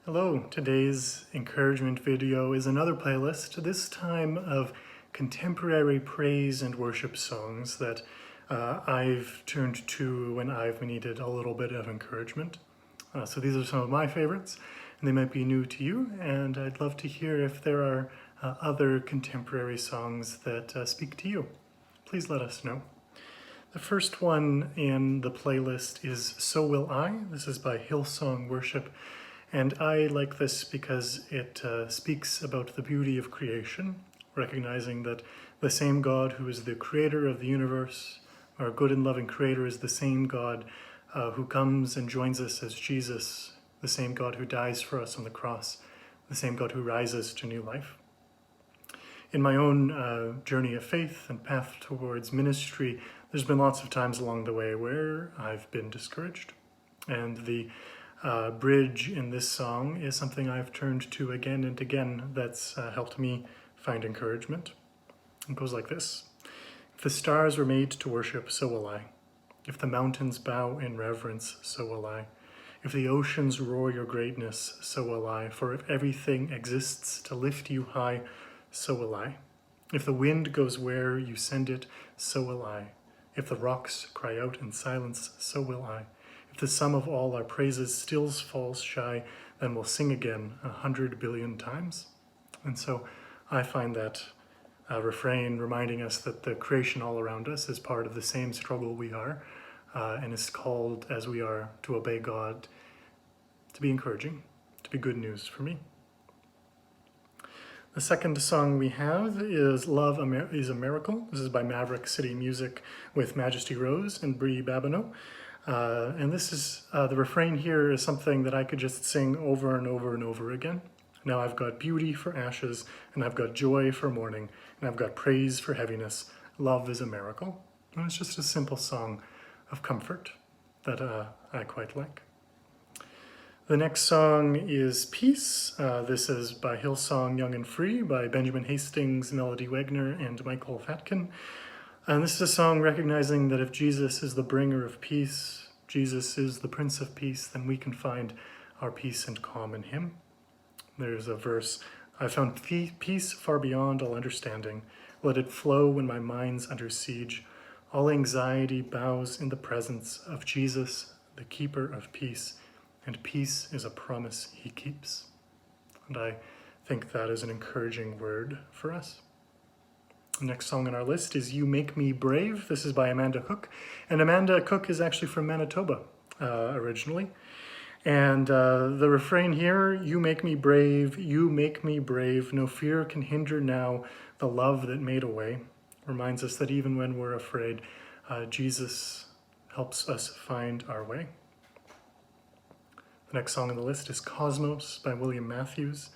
Hello, today's encouragement video is another playlist, this time of contemporary praise and worship songs that I've turned to when I've needed a little bit of encouragement. So these are some of my favorites, and they might be new to you, and I'd love to hear if there are other contemporary songs that speak to you. Please let us know. The first one in the playlist is So Will I. This is by Hillsong Worship. And I like this because it speaks about the beauty of creation, recognizing that the same God who is the creator of the universe, our good and loving creator, is the same God who comes and joins us as Jesus, the same God who dies for us on the cross, the same God who rises to new life. In my own journey of faith and path towards ministry, there's been lots of times along the way where I've been discouraged. And the bridge in this song is something I've turned to again and again that's helped me find encouragement. It goes like this. If the stars were made to worship, so will I. If the mountains bow in reverence, so will I. If the oceans roar your greatness, so will I. For if everything exists to lift you high, so will I. If the wind goes where you send it, so will I. If the rocks cry out in silence, so will I. If the sum of all our praises still falls shy, then we'll sing again 100 billion times. And so I find that refrain reminding us that the creation all around us is part of the same struggle we are, and is called, as we are, to obey God, to be encouraging, to be good news for me. The second song we have is Love is a Miracle. This is by Maverick City Music with Majesty Rose and Brie Babineau. And this is, the refrain here is something that I could just sing over and over and over again. Now I've got beauty for ashes, and I've got joy for mourning, and I've got praise for heaviness. Love is a miracle. And it's just a simple song of comfort that I quite like. The next song is Peace. This is by Hillsong Young and Free by Benjamin Hastings, Melody Wagner, and Michael Fatkin. And this is a song recognizing that if Jesus is the bringer of peace, Jesus is the Prince of Peace, then we can find our peace and calm in him. There's a verse, I found peace far beyond all understanding. Let it flow when my mind's under siege. All anxiety bows in the presence of Jesus, the keeper of peace, and peace is a promise he keeps. And I think that is an encouraging word for us. The next song on our list is You Make Me Brave. This is by Amanda Cook. And Amanda Cook is actually from Manitoba originally. And the refrain here, you make me brave, no fear can hinder now the love that made a way, reminds us that even when we're afraid, Jesus helps us find our way. The next song on the list is Cosmos by William Matthews.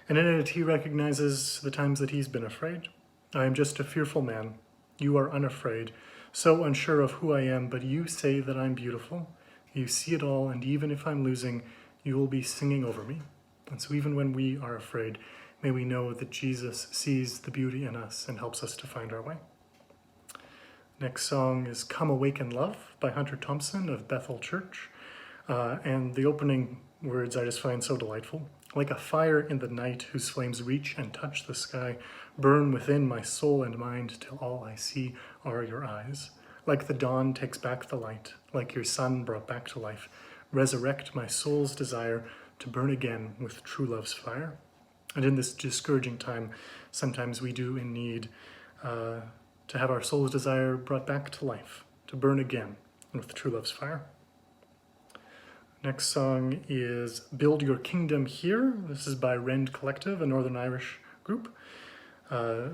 And in it, he recognizes the times that he's been afraid. I am just a fearful man. You are unafraid, so unsure of who I am, but you say that I'm beautiful. You see it all, and even if I'm losing, you will be singing over me. And so even when we are afraid, may we know that Jesus sees the beauty in us and helps us to find our way. Next song is Come Awaken Love by Hunter Thompson of Bethel Church. And the opening words I just find so delightful. Like a fire in the night whose flames reach and touch the sky, burn within my soul and mind till all I see are your eyes. Like the dawn takes back the light, like your sun brought back to life, resurrect my soul's desire to burn again with true love's fire. And in this discouraging time, sometimes we do in need to have our soul's desire brought back to life, to burn again with true love's fire. Next song is Build Your Kingdom Here. This is by Rend Collective, a Northern Irish group.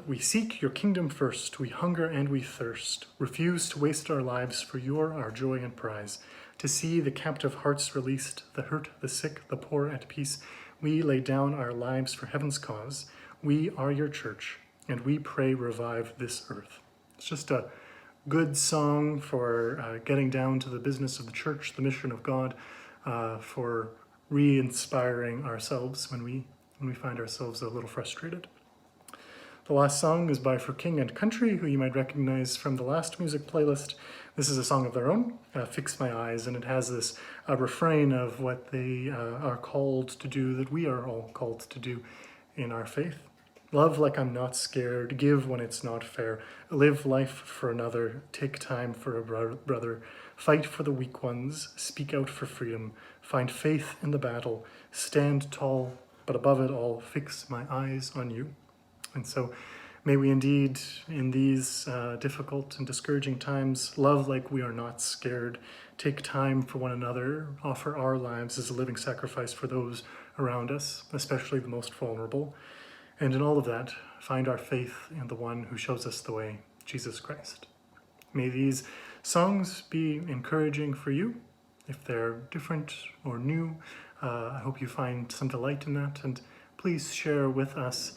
We seek your kingdom first, we hunger and we thirst, refuse to waste our lives, for you're our joy and prize. To see the captive hearts released, the hurt, the sick, the poor at peace, we lay down our lives for heaven's cause. We are your church, and we pray revive this earth. It's just a good song for getting down to the business of the church, the mission of God, for re-inspiring ourselves when we find ourselves a little frustrated. The last song is by For King and Country, who you might recognize from the last music playlist. This is a song of their own, Fix My Eyes, and it has this refrain of what they are called to do, that we are all called to do in our faith. Love like I'm not scared, give when it's not fair, live life for another, take time for a brother, fight for the weak ones, speak out for freedom, find faith in the battle, stand tall, but above it all, fix my eyes on you. And so may we indeed, in these difficult and discouraging times, love like we are not scared, take time for one another, offer our lives as a living sacrifice for those around us, especially the most vulnerable. And in all of that, find our faith in the one who shows us the way, Jesus Christ. May these songs be encouraging for you. If they're different or new, I hope you find some delight in that. And please share with us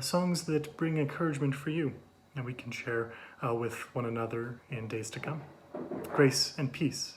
songs that bring encouragement for you, and we can share with one another in days to come. Grace and peace